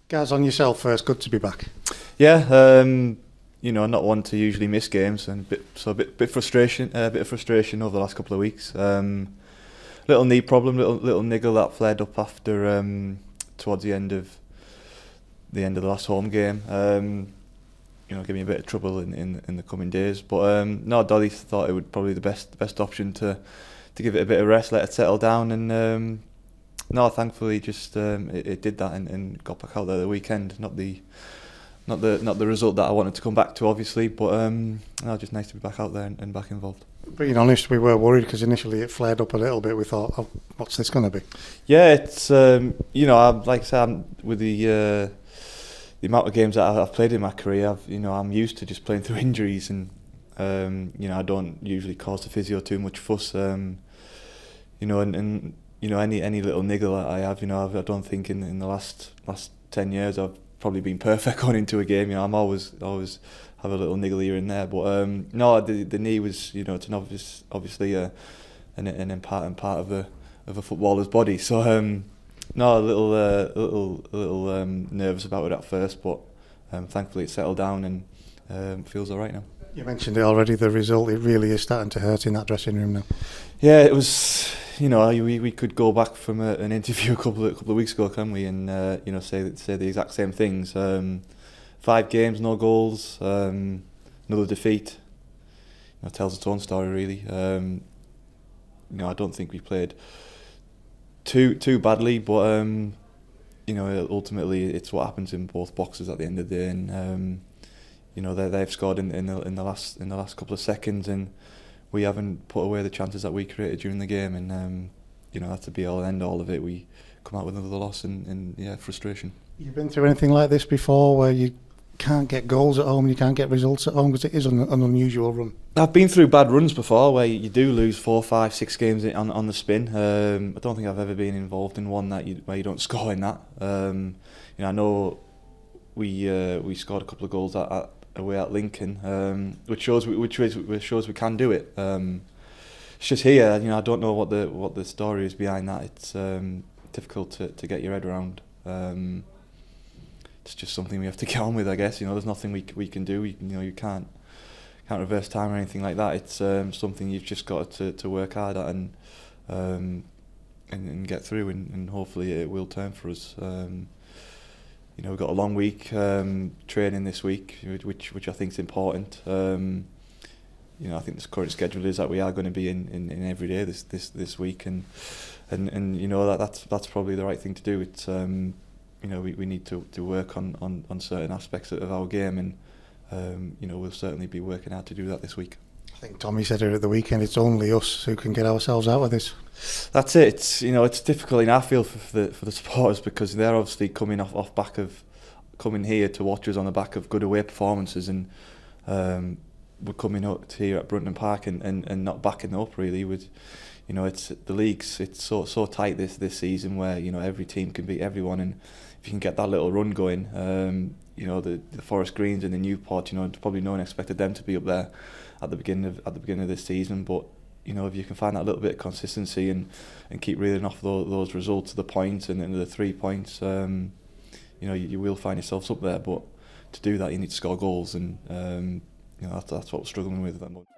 Guys, on yourself first, good to be back. Yeah, not one to usually miss games, and a bit of frustration over the last couple of weeks. Little knee problem, little niggle that flared up after towards the end of the last home game. Give me a bit of trouble in the coming days. But no, Dolly thought it would probably the best option to give it a bit of rest, let it settle down, and no, thankfully, just it did that and got back out there the weekend. Not the result that I wanted to come back to, obviously, but no, just nice to be back out there and back involved. Being honest, we were worried because initially it flared up a little bit. We thought, oh, what's this going to be? Yeah, it's like I said, with the amount of games that I've played in my career, I'm used to just playing through injuries, and I don't usually cause the physio too much fuss. Any little niggle that I have, I don't think in the last 10 years I've probably been perfect going into a game. I'm always have a little niggle here and there, but no, the knee was, it's obviously an important part of a footballer's body. So no, a little nervous about it at first, but thankfully it settled down and feels all right now. You mentioned it already. The result, it really is starting to hurt in that dressing room now. Yeah, it was. We could go back from an interview a couple of weeks ago, can we? And say the exact same things. 5 games, no goals, another defeat. Tells its own story, really. I don't think we played too badly, but ultimately it's what happens in both boxes at the end of the day. And they've scored in the last couple of seconds, and we haven't put away the chances that we created during the game, and that's the be all and end all of it. We come out with another loss, and frustration. You've been through anything like this before, where you can't get goals at home, you can't get results at home, because it is an unusual run? I've been through bad runs before, where you do lose 4, 5, 6 games on the spin. I don't think I've ever been involved in one where you don't score in that. I know we scored a couple of goals away at Lincoln, which shows we can do it. It's just here, I don't know what the story is behind that. It's difficult to get your head around. It's just something we have to get on with, I guess. There's nothing we can do. You can't reverse time or anything like that. It's something you've just got to work hard at and get through, and hopefully it will turn for us. We've got a long week training this week, which I think is important. I think the current schedule is that we are going to be in every day this week, and that's probably the right thing to do. It's we need to work on certain aspects of our game, and we'll certainly be working hard to do that this week. I think Tommy said it at the weekend, it's only us who can get ourselves out of this. That's it. It's difficult in our field for the supporters, because they're obviously coming off back of coming here to watch us on the back of good away performances, and we're coming up here at Brunton Park and not backing up really. With it's the leagues. It's so tight this season, where every team can beat everyone, and if you can get that little run going, the Forest Greens and the Newport, probably no one expected them to be up there at the beginning of this season, but if you can find that little bit of consistency and keep reeling off those results to the point and the 3 points, you will find yourselves up there. But to do that, you need to score goals, and that's what we're struggling with at the moment.